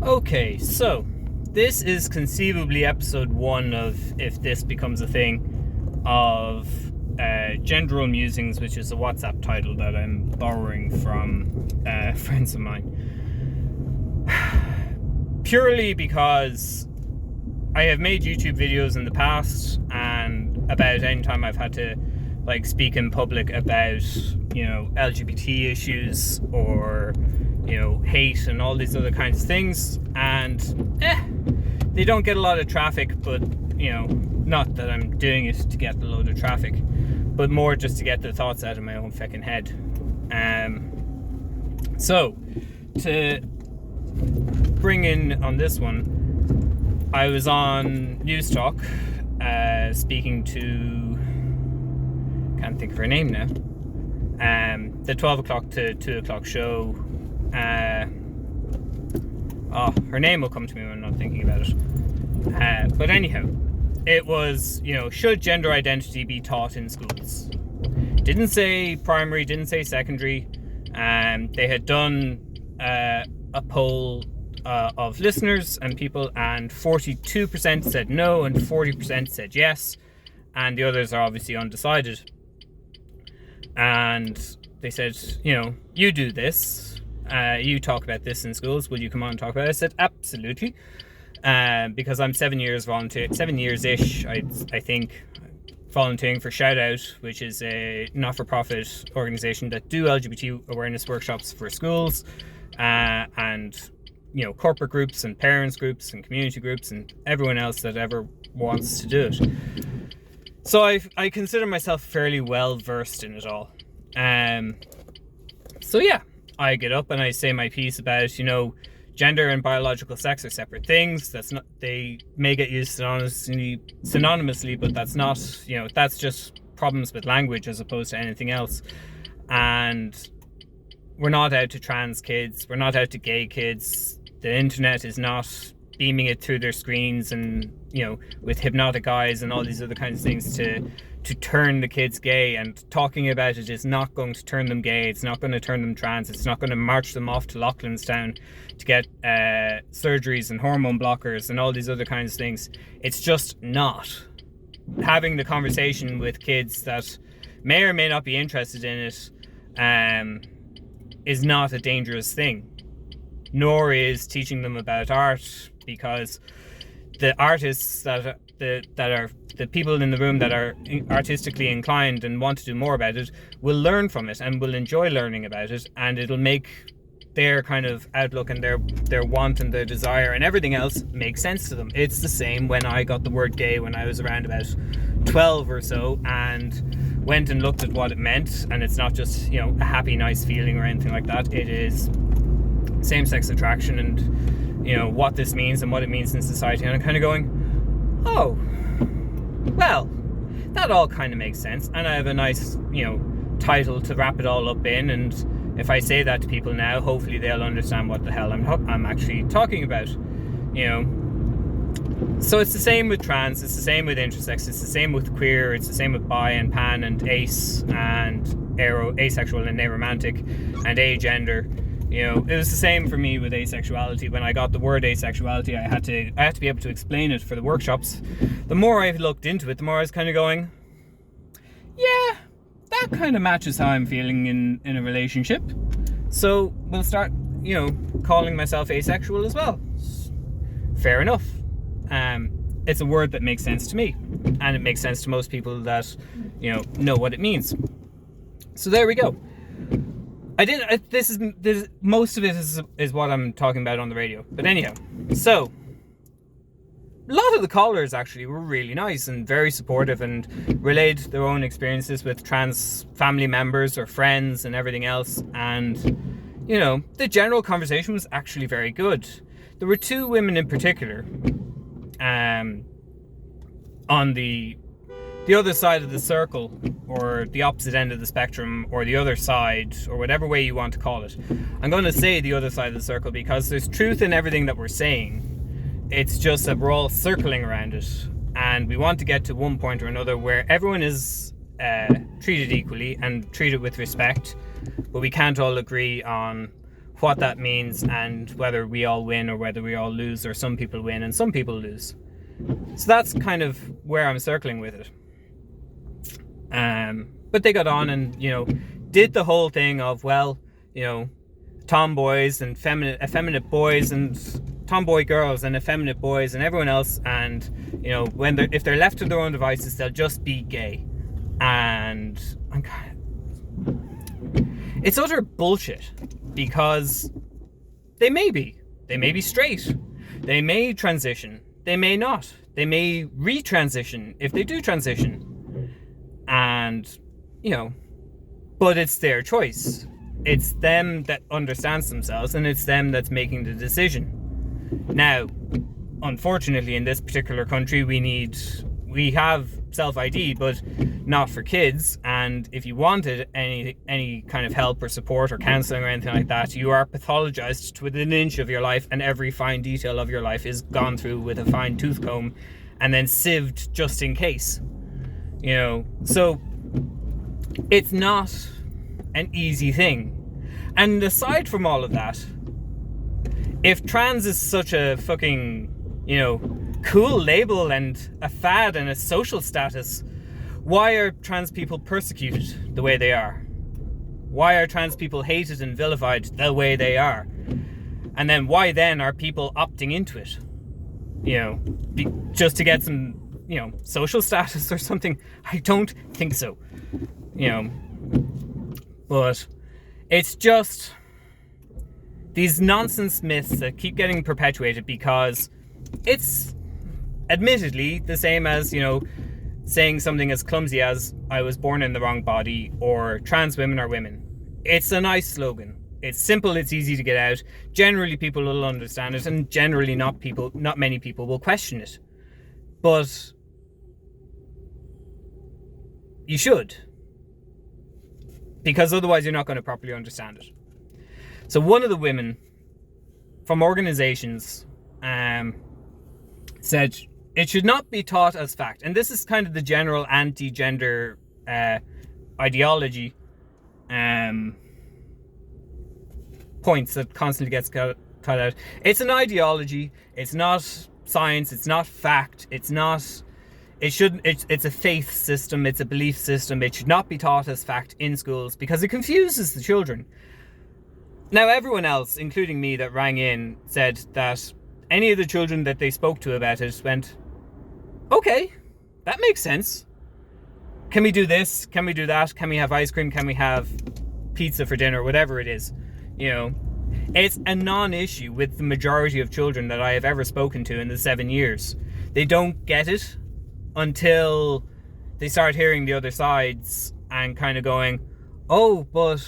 Okay, so this is conceivably episode 1 of If This Becomes a Thing of Genderal Musings, which is a WhatsApp title that I'm borrowing from friends of mine. Purely because I have made YouTube videos in the past, and about any time I've had to speak in public about, LGBT issues or, hate and all these other kinds of things, and they don't get a lot of traffic, but, not that I'm doing it to get a load of traffic, but more just to get the thoughts out of my own fucking head. So, to bring in on this one, I was on News Talk, speaking to, can't think of her name now, the 12 o'clock to 2 o'clock show. Her name will come to me when I'm not thinking about it. But anyhow, it was, should gender identity be taught in schools? Didn't say primary, didn't say secondary. They had done a poll of listeners and people, and 42% said no and 40% said yes, and the others are obviously undecided. And they said, you do this, you talk about this in schools, will you come on and talk about it? I said, absolutely, because I'm 7 years-ish, I think, volunteering for Shout Out, which is a not-for-profit organisation that do LGBT awareness workshops for schools, and corporate groups and parents groups and community groups and everyone else that ever wants to do it. So I consider myself fairly well versed in it all. So yeah, I get up and I say my piece about, gender and biological sex are separate things. That's not, they may get used synonymously, but that's not, that's just problems with language as opposed to anything else. And we're not out to trans kids, we're not out to gay kids. The internet is not beaming it through their screens and, with hypnotic eyes and all these other kinds of things to turn the kids gay, and talking about it is not going to turn them gay, it's not going to turn them trans, it's not going to march them off to Loughlinstown to get surgeries and hormone blockers and all these other kinds of things. It's just not. Having the conversation with kids that may or may not be interested in it is not a dangerous thing, nor is teaching them about art, because the artists that are the people in the room that are artistically inclined and want to do more about it will learn from it and will enjoy learning about it, and it'll make their kind of outlook and their want and their desire and everything else make sense to them. It's the same when I got the word gay when I was around about 12 or so and went and looked at what it meant, and it's not just a happy nice feeling or anything like that. It is same-sex attraction and what this means and what it means in society, and I'm kind of going, oh, well, that all kind of makes sense, and I have a nice title to wrap it all up in, and if I say that to people now, hopefully they'll understand what the hell I'm actually talking about. So it's the same with trans, it's the same with intersex, it's the same with queer, it's the same with bi and pan and ace and asexual and aromantic and agender. It was the same for me with asexuality. When I got the word asexuality, I had to be able to explain it for the workshops. The more I looked into it, the more I was kind of going, yeah, that kind of matches how I'm feeling in a relationship. So we'll start, calling myself asexual as well. Fair enough. It's a word that makes sense to me, and it makes sense to most people that, know what it means. So there we go. Most of it is what I'm talking about on the radio. But anyhow, so a lot of the callers actually were really nice and very supportive and relayed their own experiences with trans family members or friends and everything else. And, the general conversation was actually very good. There were two women in particular, on the other side of the circle, or the opposite end of the spectrum, or the other side, or whatever way you want to call it. I'm going to say the other side of the circle because there's truth in everything that we're saying. It's just that we're all circling around it, and we want to get to one point or another where everyone is treated equally and treated with respect, but we can't all agree on what that means and whether we all win or whether we all lose, or some people win and some people lose. So that's kind of where I'm circling with it. But they got on and, did the whole thing of, well, tomboys and effeminate boys and tomboy girls and effeminate boys and everyone else, and if they're left to their own devices, they'll just be gay. And it's utter bullshit, because they may be straight, they may transition, they may not, they may retransition if they do transition, and but it's their choice. It's them that understands themselves, and it's them that's making the decision. Now, unfortunately, in this particular country, we have self-ID, but not for kids. And if you wanted any kind of help or support or counselling or anything like that, you are pathologized to within an inch of your life, and every fine detail of your life is gone through with a fine tooth comb and then sieved just in case. So it's not an easy thing. And aside from all of that, if trans is such a fucking, cool label and a fad and a social status, why are trans people persecuted the way they are? Why are trans people hated and vilified the way they are? And then why then are people opting into it? Just to get some, social status or something? I don't think so. But it's just these nonsense myths that keep getting perpetuated, because it's admittedly the same as, saying something as clumsy as "I was born in the wrong body" or "trans women are women." It's a nice slogan. It's simple, it's easy to get out. Generally people will understand it, and generally not many people will question it. But you should, because otherwise you're not going to properly understand it. So one of the women from organizations said it should not be taught as fact. And this is kind of the general anti-gender ideology points that constantly gets cut out. It's an ideology. It's not science. It's not fact. It's a faith system. It's a belief system. It should not be taught as fact in schools because it confuses the children. Now, everyone else, including me, that rang in said that any of the children that they spoke to about it went, okay, that makes sense. Can we do this? Can we do that? Can we have ice cream? Can we have pizza for dinner? Whatever it is. It's a non-issue with the majority of children that I have ever spoken to in the 7 years. They don't get it until they start hearing the other sides and kind of going, oh, but,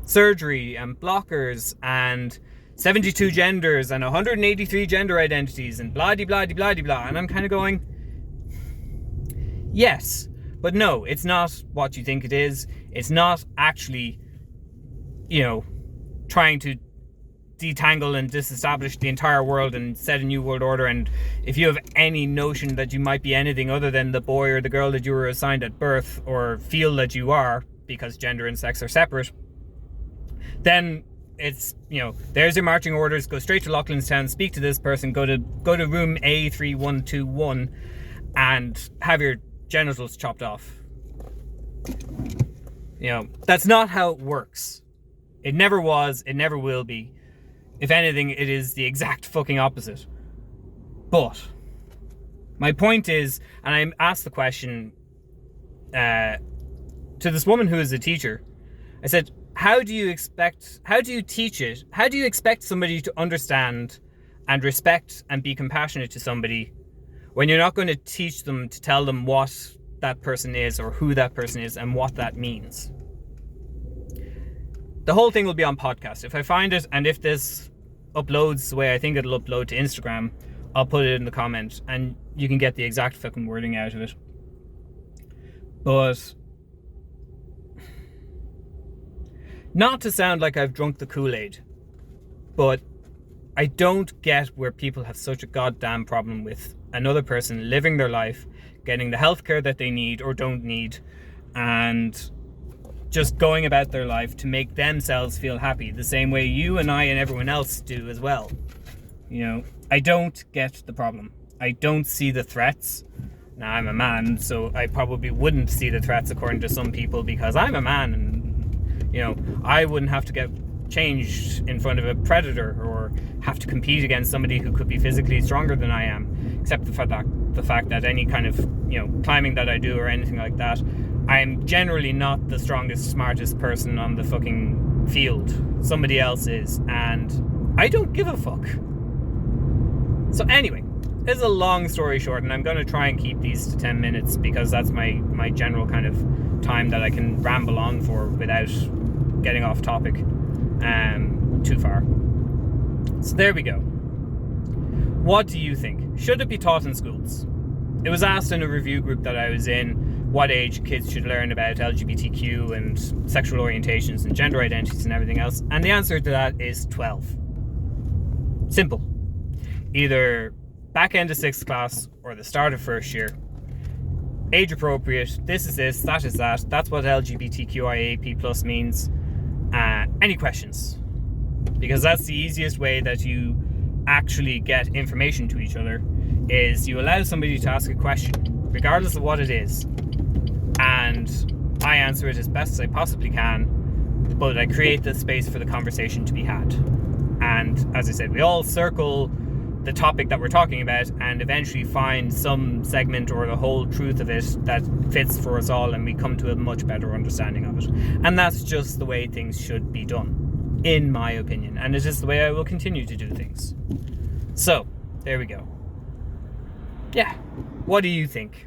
surgery and blockers and 72 genders and 183 gender identities and blah-de-blah-de-blah-de-blah. And I'm kind of going, yes, but no, it's not what you think it is. It's not actually, trying to detangle and disestablish the entire world and set a new world order. And if you have any notion that you might be anything other than the boy or the girl that you were assigned at birth, or feel that you are because gender and sex are separate, then it's, there's your marching orders. Go straight to Loughlinstown, speak to this person, go to room A3121 and have your genitals chopped off. That's not how it works. It never was, it never will be. If anything, it is the exact fucking opposite. But my point is, and I asked the question to this woman who is a teacher, I said, how do you teach it? How do you expect somebody to understand and respect and be compassionate to somebody when you're not going to teach them to tell them what that person is or who that person is and what that means? The whole thing will be on podcast. If I find it, and if this uploads the way I think it'll upload to Instagram, I'll put it in the comment and you can get the exact fucking wording out of it. But not to sound like I've drunk the Kool-Aid, but I don't get where people have such a goddamn problem with another person living their life, getting the healthcare that they need or don't need, and just going about their life to make themselves feel happy, the same way you and I and everyone else do as well. You know, I don't get the problem. I don't see the threats. Now, I'm a man, so I probably wouldn't see the threats according to some people, because I'm a man, and, you know, I wouldn't have to get changed in front of a predator or have to compete against somebody who could be physically stronger than I am, except the fact that any kind of, you know, climbing that I do or anything like that, I'm generally not the strongest, smartest person on the fucking field. Somebody else is, and I don't give a fuck. So anyway, this is a long story short, and I'm going to try and keep these to 10 minutes because that's my general kind of time that I can ramble on for without getting off topic too far. So there we go. What do you think? Should it be taught in schools? It was asked in a review group that I was in what age kids should learn about LGBTQ and sexual orientations and gender identities and everything else, and the answer to that is 12. Simple. Either back end of 6th class or the start of 1st year. Age appropriate, this is this, that is that, that's what LGBTQIAP+ means. Any questions? Because that's the easiest way that you actually get information to each other, is you allow somebody to ask a question, regardless of what it is, and I answer it as best as I possibly can, but I create the space for the conversation to be had. And as I said, we all circle the topic that we're talking about and eventually find some segment or the whole truth of it that fits for us all, and we come to a much better understanding of it. And that's just the way things should be done, in my opinion, and it is the way I will continue to do things. So there we go. Yeah, what do you think?